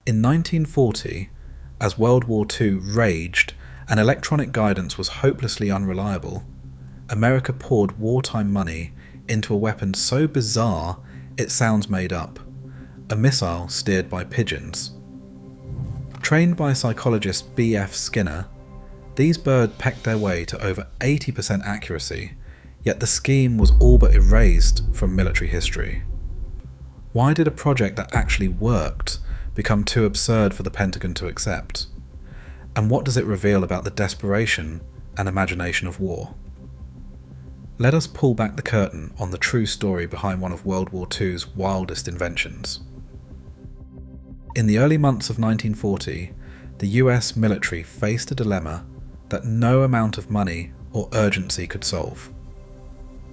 In 1940, as World War II raged and electronic guidance was hopelessly unreliable, America poured wartime money into a weapon so bizarre it sounds made up, a missile steered by pigeons. Trained by psychologist B.F. Skinner, these birds pecked their way to over 80% accuracy, yet the scheme was all but erased from military history. Why did a project that actually worked become too absurd for the Pentagon to accept? And what does it reveal about the desperation and imagination of war? Let us pull back the curtain on the true story behind one of World War II's wildest inventions. In the early months of 1940, the US military faced a dilemma that no amount of money or urgency could solve.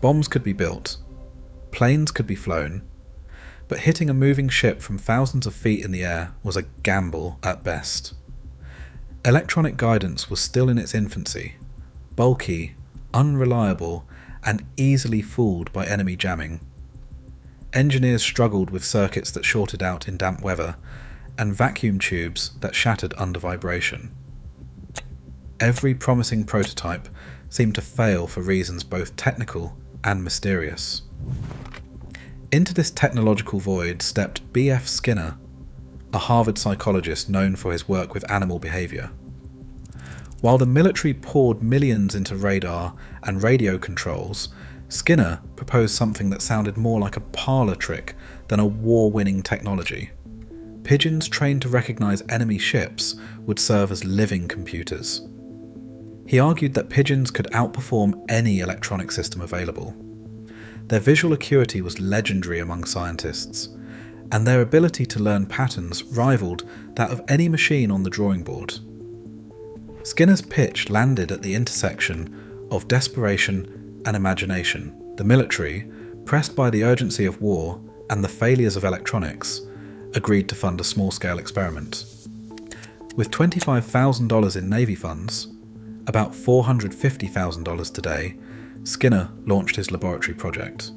Bombs could be built, planes could be flown, but hitting a moving ship from thousands of feet in the air was a gamble at best. Electronic guidance was still in its infancy, bulky, unreliable, and easily fooled by enemy jamming. Engineers struggled with circuits that shorted out in damp weather, and vacuum tubes that shattered under vibration. Every promising prototype seemed to fail for reasons both technical and mysterious. Into this technological void stepped B.F. Skinner, a Harvard psychologist known for his work with animal behavior. While the military poured millions into radar and radio controls, Skinner proposed something that sounded more like a parlor trick than a war-winning technology. Pigeons trained to recognize enemy ships would serve as living computers. He argued that pigeons could outperform any electronic system available. Their visual acuity was legendary among scientists, and their ability to learn patterns rivaled that of any machine on the drawing board. Skinner's pitch landed at the intersection of desperation and imagination. The military, pressed by the urgency of war and the failures of electronics, agreed to fund a small-scale experiment. With $25,000 in Navy funds, about $450,000 today, Skinner launched his laboratory project.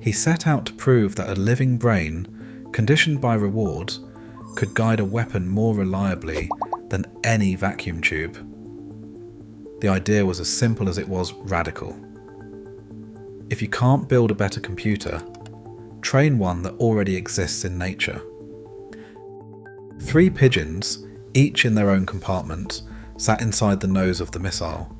He set out to prove that a living brain, conditioned by reward, could guide a weapon more reliably than any vacuum tube. The idea was as simple as it was radical. If you can't build a better computer, train one that already exists in nature. 3 pigeons, each in their own compartment, sat inside the nose of the missile.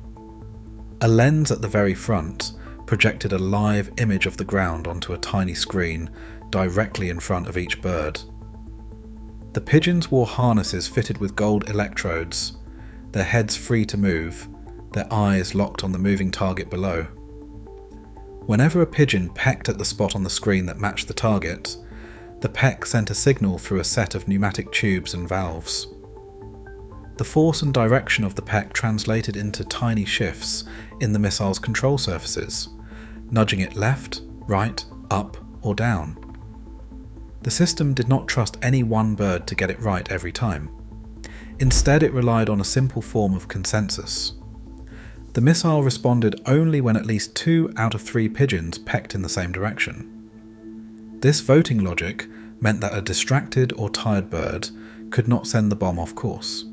A lens at the very front projected a live image of the ground onto a tiny screen directly in front of each bird. The pigeons wore harnesses fitted with gold electrodes, their heads free to move, their eyes locked on the moving target below. Whenever a pigeon pecked at the spot on the screen that matched the target, the peck sent a signal through a set of pneumatic tubes and valves. The force and direction of the peck translated into tiny shifts in the missile's control surfaces, nudging it left, right, up, or down. The system did not trust any one bird to get it right every time. Instead, it relied on a simple form of consensus. The missile responded only when at least 2 out of 3 pigeons pecked in the same direction. This voting logic meant that a distracted or tired bird could not send the bomb off course.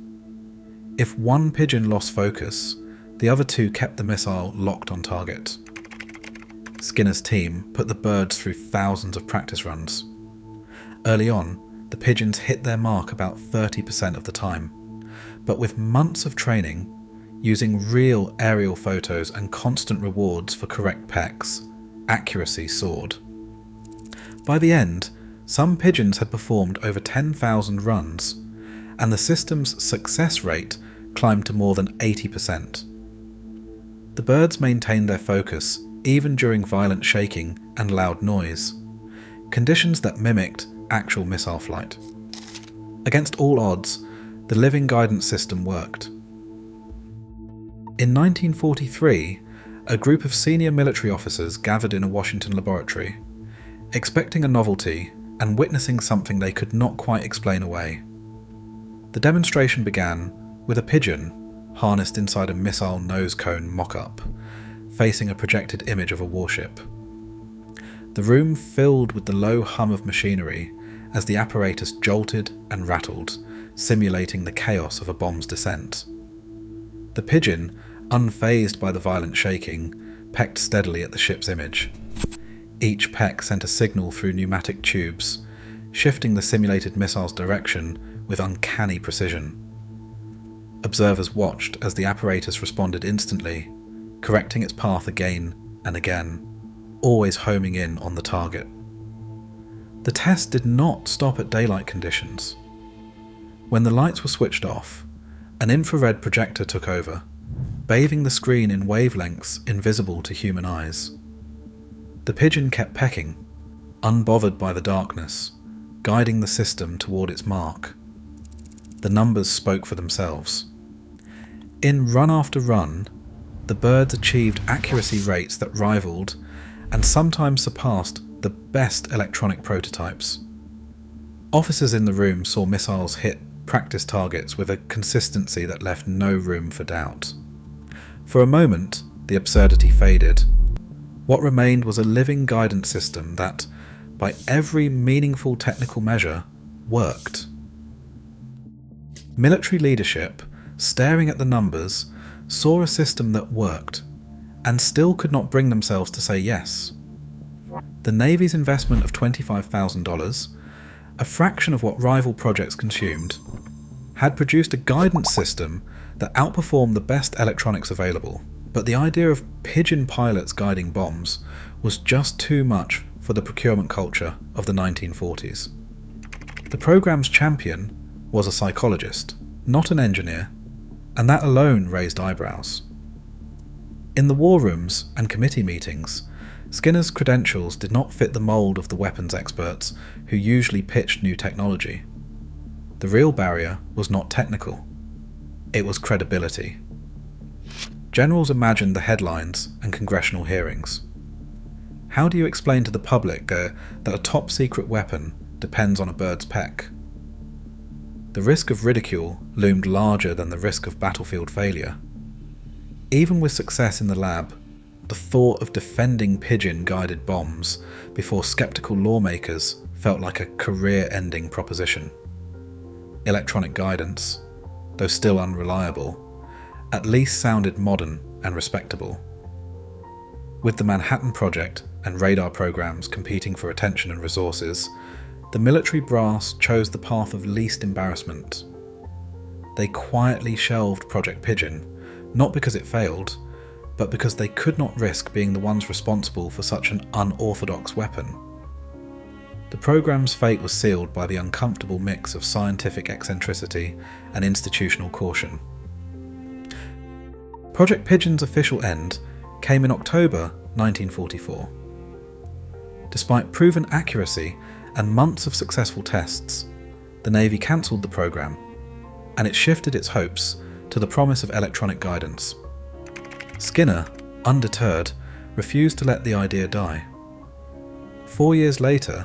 If one pigeon lost focus, the other 2 kept the missile locked on target. Skinner's team put the birds through thousands of practice runs. Early on, the pigeons hit their mark about 30% of the time, but with months of training, using real aerial photos and constant rewards for correct pecks, accuracy soared. By the end, some pigeons had performed over 10,000 runs, and the system's success rate climbed to more than 80%. The birds maintained their focus even during violent shaking and loud noise, conditions that mimicked actual missile flight. Against all odds, the living guidance system worked. In 1943, a group of senior military officers gathered in a Washington laboratory, expecting a novelty and witnessing something they could not quite explain away. The demonstration began with a pigeon harnessed inside a missile nose cone mock-up, facing a projected image of a warship. The room filled with the low hum of machinery as the apparatus jolted and rattled, simulating the chaos of a bomb's descent. The Pigeon, unfazed by the violent shaking, pecked steadily at the ship's image. Each peck sent a signal through pneumatic tubes, shifting the simulated missile's direction with uncanny precision. Observers watched as the apparatus responded instantly, correcting its path again and again, always homing in on the target. The test did not stop at daylight conditions. When the lights were switched off, an infrared projector took over, bathing the screen in wavelengths invisible to human eyes. The Pigeon kept pecking, unbothered by the darkness, guiding the system toward its mark. The numbers spoke for themselves. In run after run, the birds achieved accuracy rates that rivaled and sometimes surpassed the best electronic prototypes. Officers in the room saw missiles hit practice targets with a consistency that left no room for doubt. For a moment, the absurdity faded. What remained was a living guidance system that, by every meaningful technical measure, worked. Military leadership, staring at the numbers, saw a system that worked, and still could not bring themselves to say yes. The Navy's investment of $25,000, a fraction of what rival projects consumed, had produced a guidance system that outperformed the best electronics available, but the idea of Pigeon pilots guiding bombs was just too much for the procurement culture of the 1940s. The program's champion was a psychologist, not an engineer, and that alone raised eyebrows. In the war rooms and committee meetings, Skinner's credentials did not fit the mould of the weapons experts who usually pitched new technology. The real barrier was not technical, it was credibility. Generals imagined the headlines and congressional hearings. How do you explain to the public that a top-secret weapon depends on a bird's peck? The risk of ridicule loomed larger than the risk of battlefield failure. Even with success in the lab, the thought of defending Pigeon-guided bombs before skeptical lawmakers felt like a career-ending proposition. Electronic guidance, though still unreliable, at least sounded modern and respectable. With the Manhattan Project and radar programs competing for attention and resources, the military brass chose the path of least embarrassment. They quietly shelved Project Pigeon, not because it failed, but because they could not risk being the ones responsible for such an unorthodox weapon. The program's fate was sealed by the uncomfortable mix of scientific eccentricity and institutional caution. Project Pigeon's official end came in October 1944. Despite proven accuracy and months of successful tests, the Navy cancelled the program, and it shifted its hopes to the promise of electronic guidance. Skinner, undeterred, refused to let the idea die. 4 years later,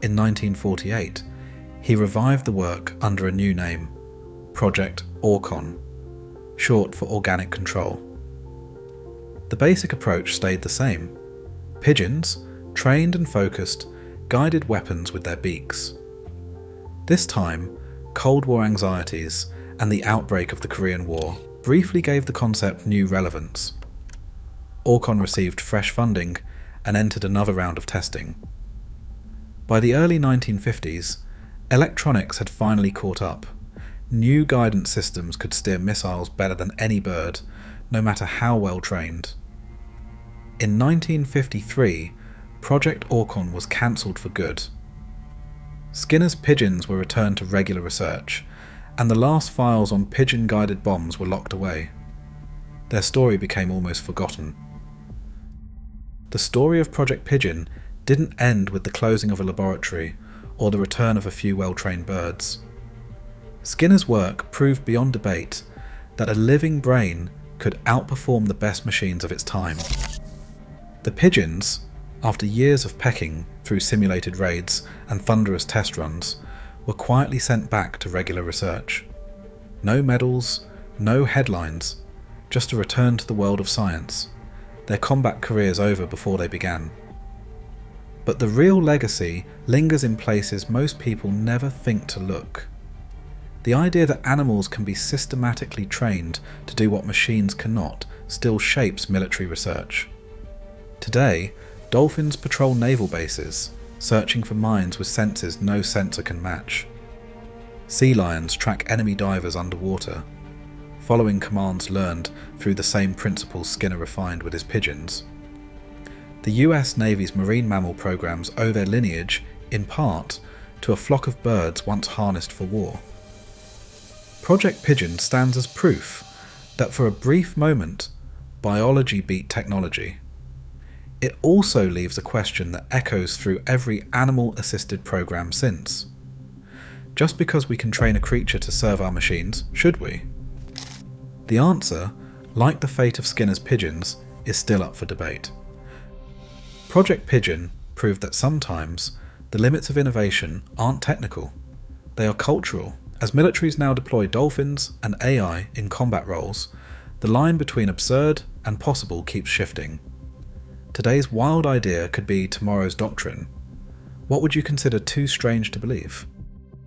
in 1948, he revived the work under a new name, Project ORCON, short for Organic Control. The basic approach stayed the same. Pigeons, trained and focused, guided weapons with their beaks. This time, Cold War anxieties and the outbreak of the Korean War briefly gave the concept new relevance. ORCON received fresh funding and entered another round of testing. By the early 1950s, electronics had finally caught up. New guidance systems could steer missiles better than any bird, no matter how well trained. In 1953, Project ORCON was cancelled for good. Skinner's Pigeons were returned to regular research, and the last files on Pigeon-guided bombs were locked away. Their story became almost forgotten. The story of Project Pigeon didn't end with the closing of a laboratory or the return of a few well-trained birds. Skinner's work proved beyond debate that a living brain could outperform the best machines of its time. The Pigeons, after years of pecking through simulated raids and thunderous test runs, were quietly sent back to regular research. No medals, no headlines, just a return to the world of science, their combat careers over before they began. But the real legacy lingers in places most people never think to look. The idea that animals can be systematically trained to do what machines cannot still shapes military research. Today, dolphins patrol naval bases, searching for mines with sensors no sensor can match. Sea lions track enemy divers underwater, following commands learned through the same principles Skinner refined with his pigeons. The US Navy's marine mammal programs owe their lineage, in part, to a flock of birds once harnessed for war. Project Pigeon stands as proof that for a brief moment, biology beat technology. It also leaves a question that echoes through every animal-assisted program since. Just because we can train a creature to serve our machines, should we? The answer, like the fate of Skinner's pigeons, is still up for debate. Project Pigeon proved that sometimes the limits of innovation aren't technical, they are cultural. As militaries now deploy dolphins and AI in combat roles, the line between absurd and possible keeps shifting. Today's wild idea could be tomorrow's doctrine. What would you consider too strange to believe?